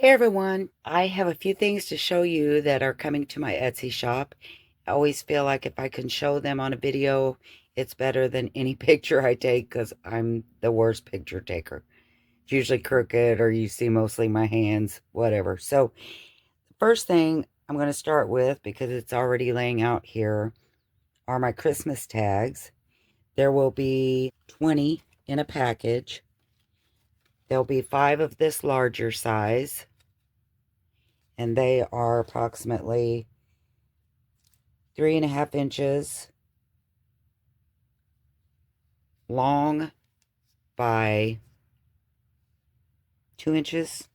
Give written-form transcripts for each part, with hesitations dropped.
Hey everyone, I have a few things to show you that are coming to my Etsy shop. I always feel like if I can show them on a video, it's better than any picture I take because I'm the worst picture taker. It's usually crooked or you see mostly my hands, whatever. So the first thing I'm going to start with, because it's already laying out here, are my Christmas tags. There will be 20 in a package. There'll be 5 of this larger size, and they are approximately 3.5 inches long by 2 inches,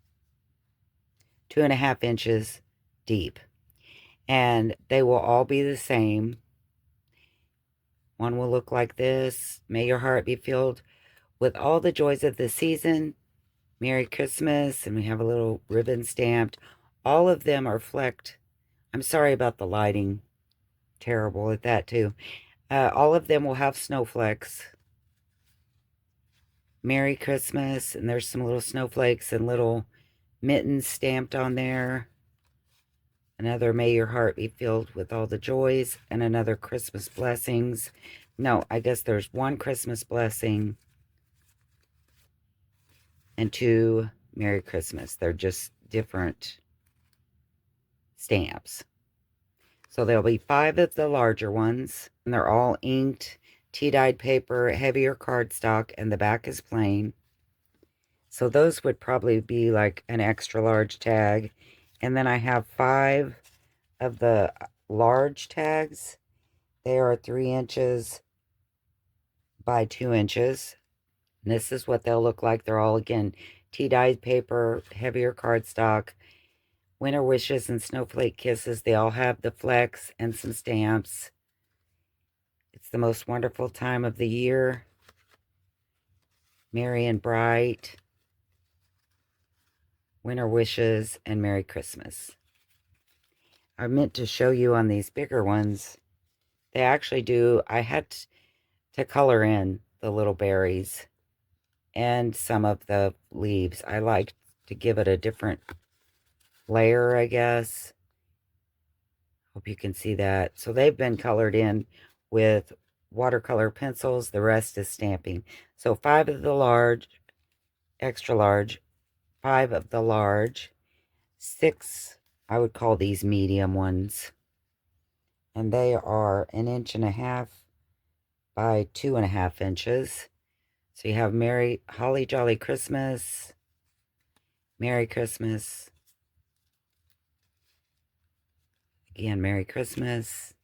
2.5 inches deep. And they will all be the same. One will look like this. May your heart be filled with all the joys of the season. Merry Christmas. And we have a little ribbon stamped. All of them are flecked. I'm sorry about the lighting. Terrible at that too. All of them will have snowflakes. Merry Christmas. And there's some little snowflakes and little mittens stamped on there. Another May Your Heart Be Filled with All the Joys. And another Christmas Blessings. No, I guess there's one Christmas blessing and 2 Merry Christmas. They're just different stamps. So there'll be 5 of the larger ones. And they're all inked, tea-dyed paper, heavier cardstock, and the back is plain. So those would probably be like an extra large tag. And then I have 5 of the large tags. They are 3 inches by 2 inches. And this is what they'll look like. They're all, again, tea-dyed paper, heavier cardstock, winter wishes, and snowflake kisses. They all have the flecks and some stamps. It's the most wonderful time of the year. Merry and bright. Winter wishes and Merry Christmas. I meant to show you on these bigger ones. They actually do. I had to color in the little berries and some of the leaves. I like to give it a different layer, I guess. Hope you can see that. So they've been colored in with watercolor pencils. The rest is stamping. So 5 of the large, extra large, 5 of the large, 6, I would call these medium ones. And they are 1.5 inches by 2.5 inches. So you have Merry Holly Jolly Christmas, Merry Christmas, again, Merry Christmas.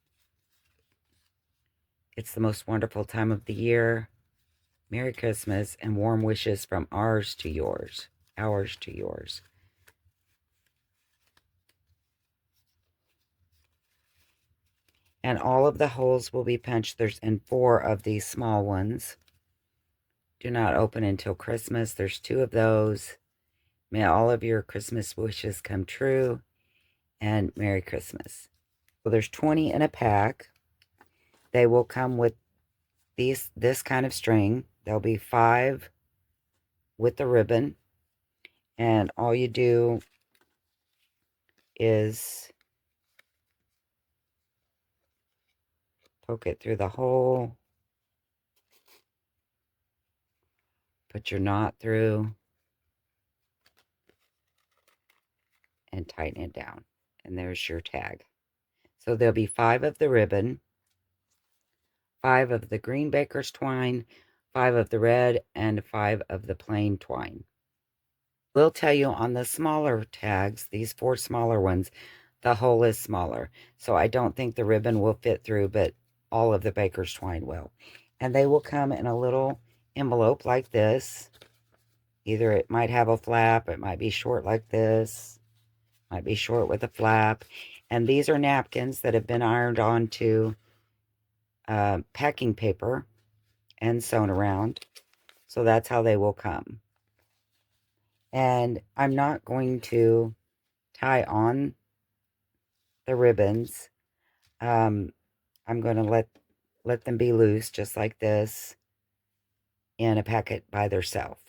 It's the most wonderful time of the year. Merry Christmas and warm wishes from ours to yours. Ours to yours. And all of the holes will be punched. There's in 4 of these small ones. Do not open until Christmas. There's 2 of those. May all of your Christmas wishes come true. And Merry Christmas. So there's 20 in a pack. They will come with this kind of string. There'll be 5 with the ribbon. And all you do is poke it through the hole. Put your knot through. And tighten it down. And there's your tag. So there'll be 5 of the ribbon, 5 of the green baker's twine, 5 of the red, and 5 of the plain twine. We'll tell you on the smaller tags, these 4 smaller ones, the hole is smaller. So I don't think the ribbon will fit through, but all of the baker's twine will. And they will come in a little envelope like this. Either it might have a flap, it might be short like this, might be short with a flap. And these are napkins that have been ironed onto packing paper and sewn around. So that's how they will come. And I'm not going to tie on the ribbons. I'm going to let them be loose just like this in a packet by themselves.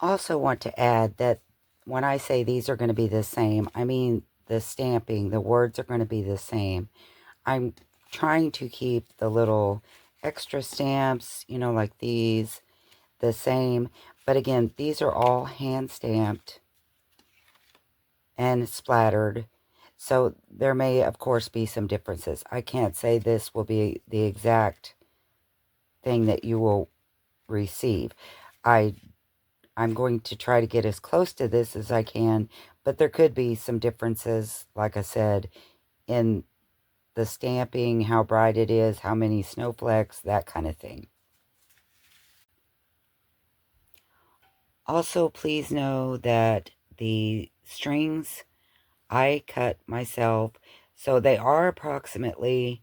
Also want to add that when I say these are going to be the same, I mean the stamping, the words are going to be the same. I'm trying to keep the little extra stamps, you know, like these, the same. But again, these are all hand stamped and splattered. So there may, of course, be some differences. I can't say this will be the exact thing that you will receive. I'm going to try to get as close to this as I can, but there could be some differences, like I said, in the stamping, how bright it is, how many snowflakes, that kind of thing. Also, please know that the strings I cut myself, so they are approximately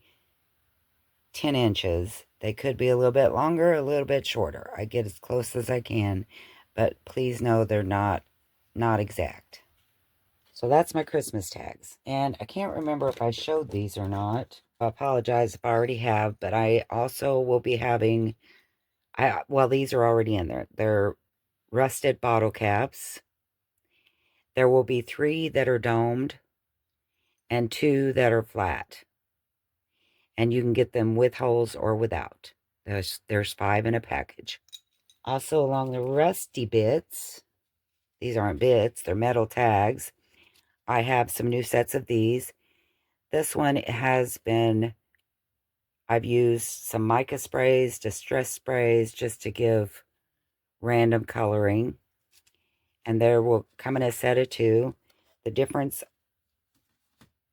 10 inches. They could be a little bit longer, a little bit shorter. I get as close as I can, but please know they're not exact. So that's my Christmas tags. And I can't remember if I showed these or not. I apologize if I already have, but I also will be having, well, these are already in there. They're rusted bottle caps. There will be 3 that are domed and 2 that are flat. And you can get them with holes or without. There's 5 in a package. Also, along the rusty bits, these aren't bits, they're metal tags. I have some new sets of these. This one has been, I've used some mica sprays, distress sprays, just to give random coloring. And there will come in a set of 2. The difference,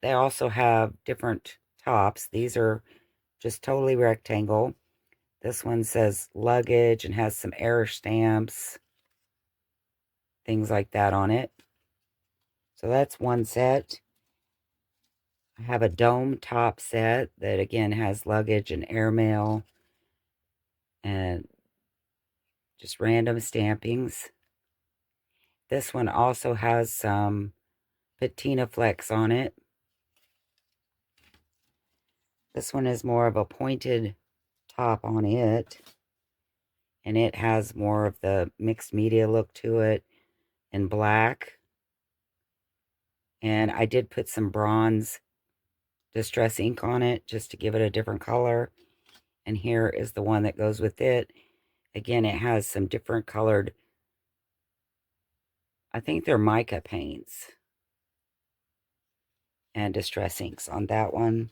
they also have different tops. These are just totally rectangle. This one says luggage and has some air stamps, things like that on it. So that's one set. I have a dome top set that again has luggage and airmail and just random stampings. This one also has some patina flecks on it. This one is more of a pointed top on it. And it has more of the mixed media look to it in black. And I did put some bronze distress ink on it just to give it a different color. And here is the one that goes with it. Again, it has some different colored, I think they're mica paints and distress inks on that one.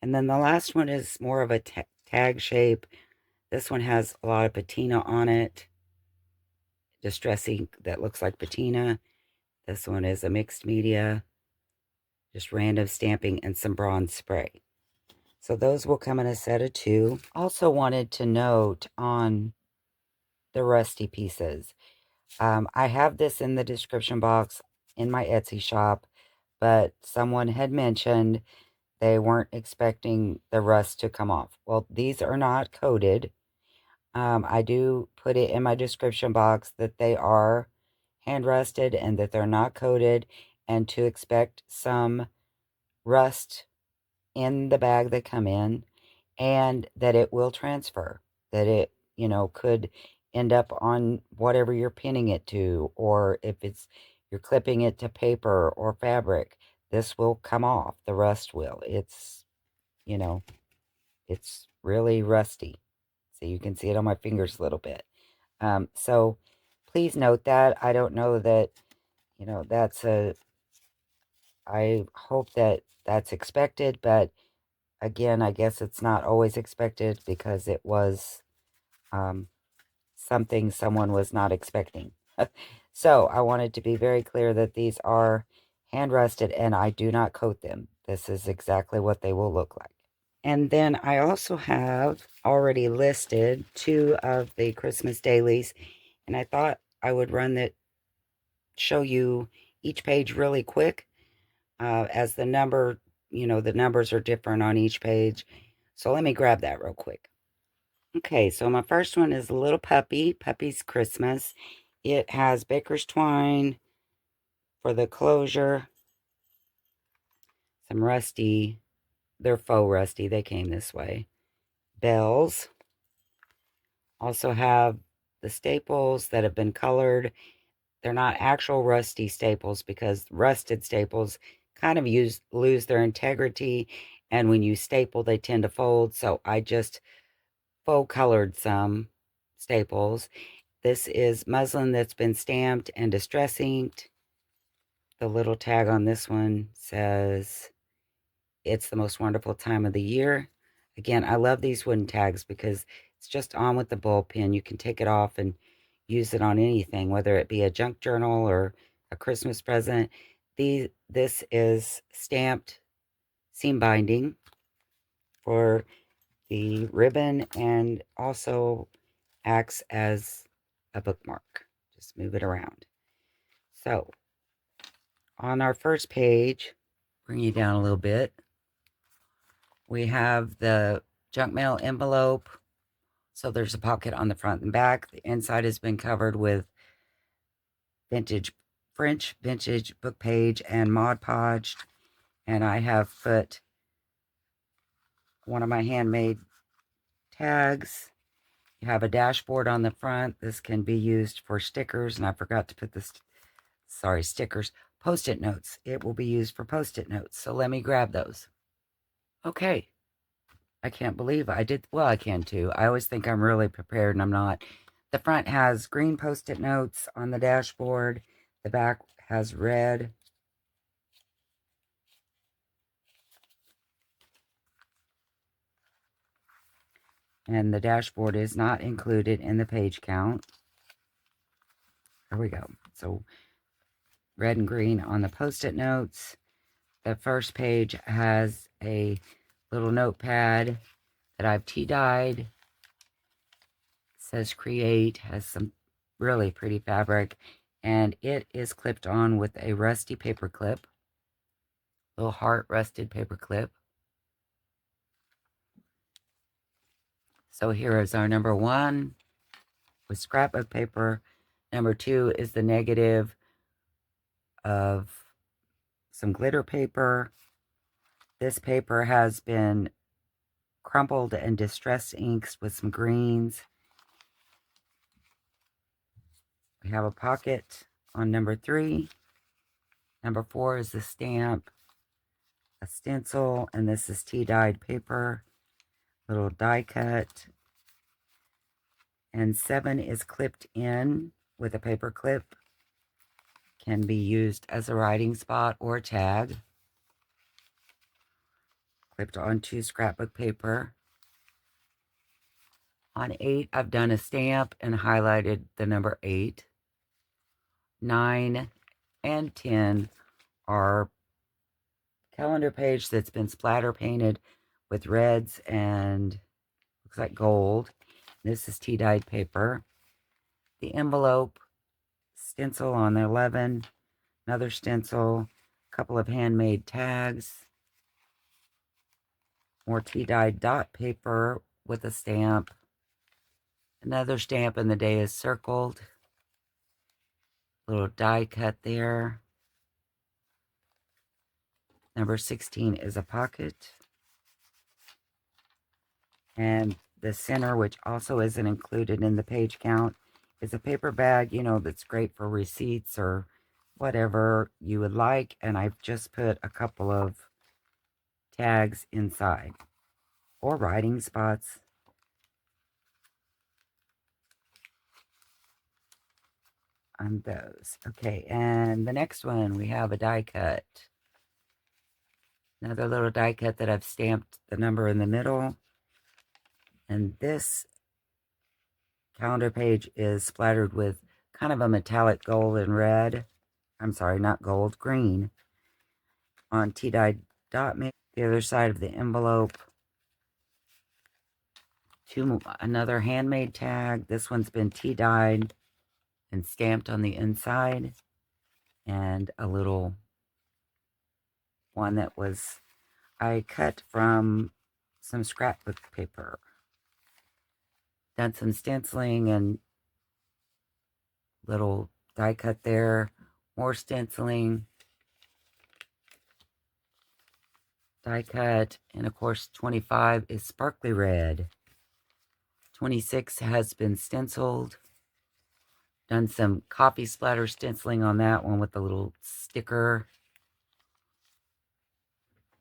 And then the last one is more of a tag shape. This one has a lot of patina on it. Distress ink that looks like patina. This one is a mixed media. Just random stamping and some bronze spray. So those will come in a set of 2. Also wanted to note on the rusty pieces. I have this in the description box in my Etsy shop, but someone had mentioned they weren't expecting the rust to come off. Well, these are not coated. I do put it in my description box that they are hand rusted and that they're not coated, and to expect some rust in the bag they come in, and that it will transfer, that it, you know, could end up on whatever you're pinning it to, or if it's you're clipping it to paper or fabric, this will come off. The rust will. It's, you know, it's really rusty. So you can see it on my fingers a little bit. So please note that. I don't know that, you know, I hope that that's expected, but again, I guess it's not always expected because it was something someone was not expecting. So I wanted to be very clear that these are hand rusted and I do not coat them. This is exactly what they will look like. And then I also have already listed 2 of the Christmas dailies, and I thought I would show you each page really quick, as the number, you know, the numbers are different on each page. So let me grab that real quick. Okay, so my first one is a little puppy, Puppy's Christmas. It has baker's twine for the closure, some rusty, they're faux rusty, they came this way. Bells. Also have the staples that have been colored. They're not actual rusty staples because rusted staples kind of lose their integrity, and when you staple, they tend to fold. So I just faux colored some staples. This is muslin that's been stamped and distress inked. The little tag on this one says, "It's the most wonderful time of the year." Again, I love these wooden tags because it's just on with the bullpen. You can take it off and use it on anything, whether it be a junk journal or a Christmas present. This is stamped seam binding for the ribbon and also acts as a bookmark. Just move it around. So on our first page, bring you down a little bit, we have the junk mail envelope. So there's a pocket on the front and back. The inside has been covered with French vintage book page and Mod Podge. And I have put one of my handmade tags. You have a dashboard on the front. This can be used for stickers. And I forgot to put this, stickers, Post-it notes. It will be used for Post-it notes. So let me grab those. Okay. I can't believe I did. Well, I can too. I always think I'm really prepared and I'm not. The front has green Post-it notes on the dashboard. The back has red. And the dashboard is not included in the page count. There we go. So red and green on the Post-it notes. The first page has a little notepad that I've tea-dyed. It says create, has some really pretty fabric, and it is clipped on with a rusty paper clip. Little heart rusted paper clip. So here is our number 1 with scrapbook paper. Number 2 is the negative of some glitter paper. This paper has been crumpled and distress inks with some greens. We have a pocket on number 3. Number 4 is the stamp, a stencil, and this is tea-dyed paper, little die cut. And 7 is clipped in with a paper clip. Can be used as a writing spot or a tag. Clipped onto scrapbook paper. On 8, I've done a stamp and highlighted the number 8. 9 and 10 are calendar page that's been splatter painted with reds and looks like gold. This is tea-dyed paper. The envelope, stencil on the 11, another stencil, a couple of handmade tags, more tea-dyed dot paper with a stamp, another stamp, and the day is circled. Little die cut there. Number 16 is a pocket. And the center, which also isn't included in the page count, is a paper bag, that's great for receipts or whatever you would like. And I've just put a couple of tags inside or writing spots. On those. Okay, and the next one, we have a die cut. Another little die cut that I've stamped the number in the middle. And this calendar page is splattered with kind of a metallic gold and red. I'm sorry, not gold, green. On tea-dyed dot mail. The other side of the envelope. Another handmade tag. This one's been tea-dyed and stamped on the inside. And a little one that I cut from some scrapbook paper. Done some stenciling and little die cut there. More stenciling. Die cut. And of course 25 is sparkly red. 26 has been stenciled. Done some coffee splatter stenciling on that one with a little sticker.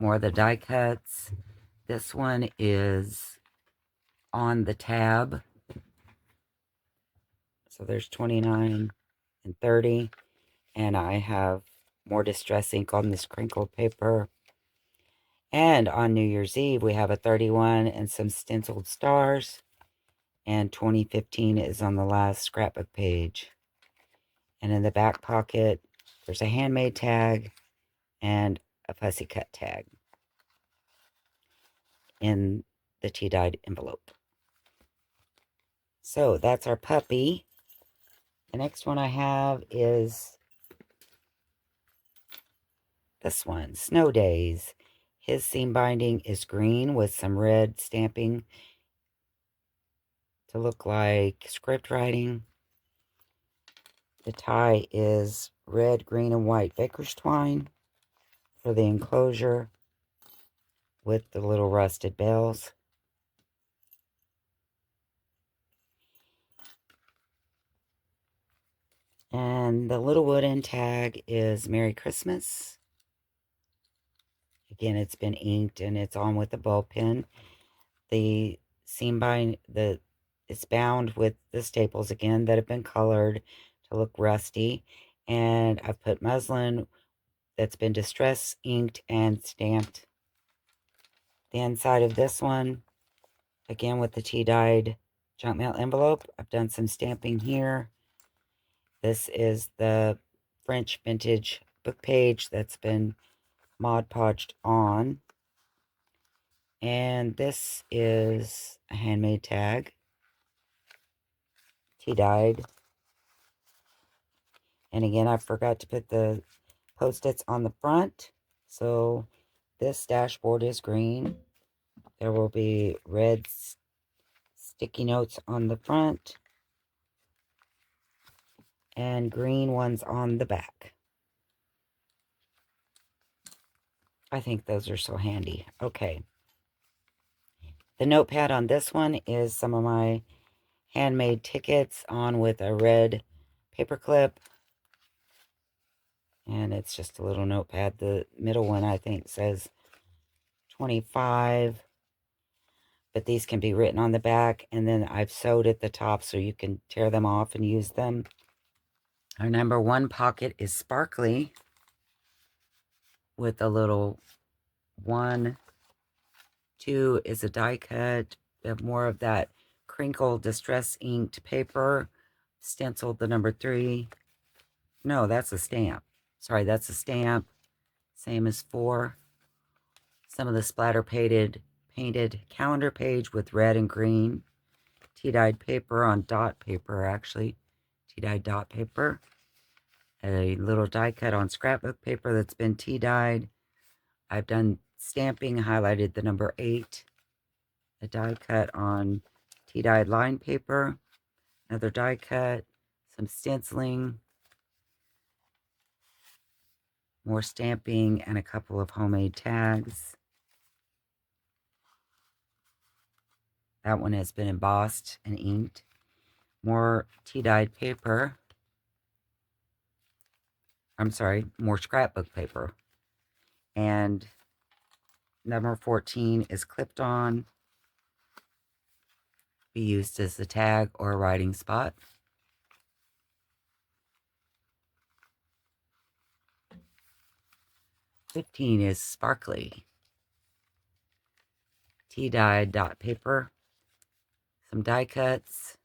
More of the die cuts. This one is on the tab. So there's 29 and 30. And I have more distress ink on this crinkled paper. And on New Year's Eve, we have a 31 and some stenciled stars. And 2015 is on the last scrapbook page. And in the back pocket, there's a handmade tag and a fussy cut tag in the tea-dyed envelope. So that's our puppy. The next one I have is this one, Snow Days. His seam binding is green with some red stamping to look like script writing. The tie is red, green, and white baker's twine for the enclosure with the little rusted bells. And the little wooden tag is Merry Christmas. Again, it's been inked and it's on with the ball pen. The seam bind, it's bound with the staples again that have been colored to look rusty. And I've put muslin that's been distress inked and stamped. The inside of this one, again with the tea-dyed junk mail envelope. I've done some stamping here. This is the French vintage book page that's been Mod Podged on. And this is a handmade tag. Tea-dyed. And again, I forgot to put the Post-its on the front. So this dashboard is green. There will be red sticky notes on the front and green ones on the back. I think those are so handy. Okay. The notepad on this one is some of my handmade tickets on with a red paper clip. And it's just a little notepad. The middle one, I think, says 25. But these can be written on the back. And then I've sewed at the top so you can tear them off and use them. Our number one pocket is sparkly with a little 1, 2 is a die cut. We have more of that crinkled distress inked paper. Stenciled the number 3. No, that's a stamp. Sorry, that's a stamp. Same as 4. Some of the splatter painted calendar page with red and green. Tea-dyed paper on dot paper, actually. Tea-dyed dot paper. A little die cut on scrapbook paper that's been tea-dyed. I've done stamping, highlighted the number 8. A die cut on tea-dyed line paper. Another die cut. Some stenciling. More stamping and a couple of homemade tags. That one has been embossed and inked. More tea-dyed paper. I'm sorry, more scrapbook paper. And number 14 is clipped on. Be used as a tag or a writing spot. '15 is sparkly. Tea-dyed dot paper. Some die cuts.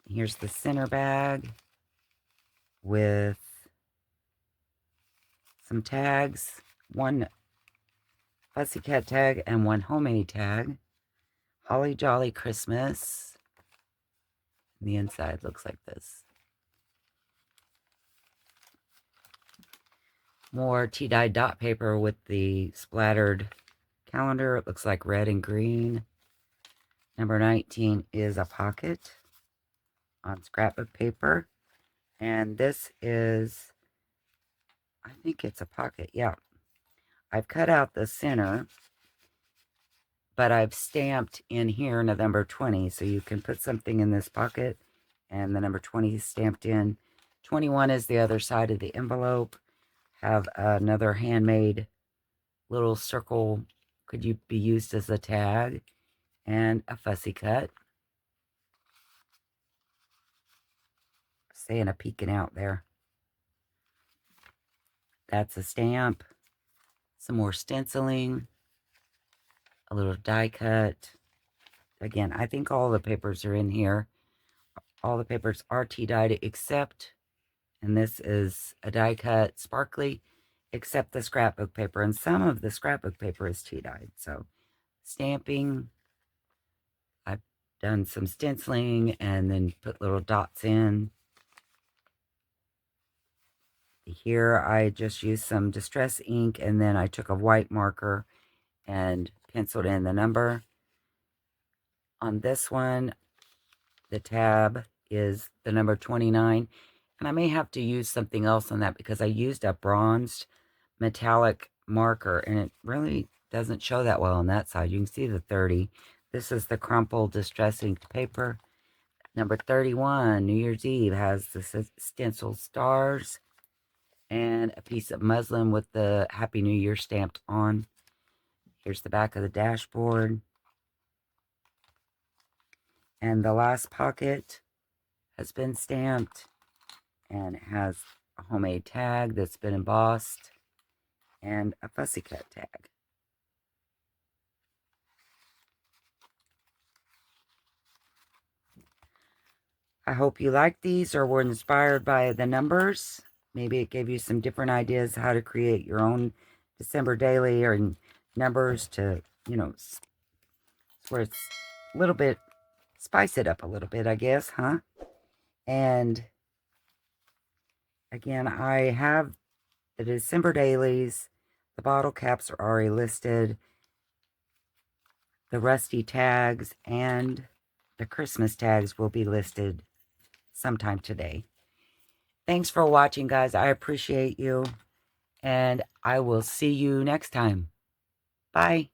Here's the center bag with some tags. 1 fussy cat tag and 1 homemade tag. Holly Jolly Christmas. And the inside looks like this. More tea-dyed dot paper with the splattered calendar. It looks like red and green. Number 19 is a pocket on scrapbook paper. And this is, I think it's a pocket, yeah. I've cut out the center, but I've stamped in here November 20, so you can put something in this pocket, and the number 20 is stamped in. 21 is the other side of the envelope. Have another handmade little circle, could you be used as a tag, and a fussy cut. Santa peeking out there. That's a stamp. Some more stenciling. A little die cut. Again, I think all the papers are in here. All the papers are tea-dyed except, and this is a die cut, sparkly, except the scrapbook paper. And some of the scrapbook paper is tea-dyed. So, stamping. I've done some stenciling and then put little dots in. Here I just used some distress ink, and then I took a white marker and penciled in the number. On this one, the tab is the number 29, and I may have to use something else on that because I used a bronzed metallic marker, and it really doesn't show that well on that side. You can see the 30. This is the crumpled distress inked paper. Number 31, New Year's Eve, has the stencil stars and a piece of muslin with the Happy New Year stamped on. Here's the back of the dashboard. And the last pocket has been stamped and it has a homemade tag that's been embossed and a fussy cut tag. I hope you liked these or were inspired by the numbers. Maybe it gave you some different ideas how to create your own December daily or numbers to, you know, where it's a little bit, spice it up a little bit, I guess, huh? And again, I have the December dailies. The bottle caps are already listed. The rusty tags and the Christmas tags will be listed sometime today. Thanks for watching, guys. I appreciate you. And I will see you next time. Bye.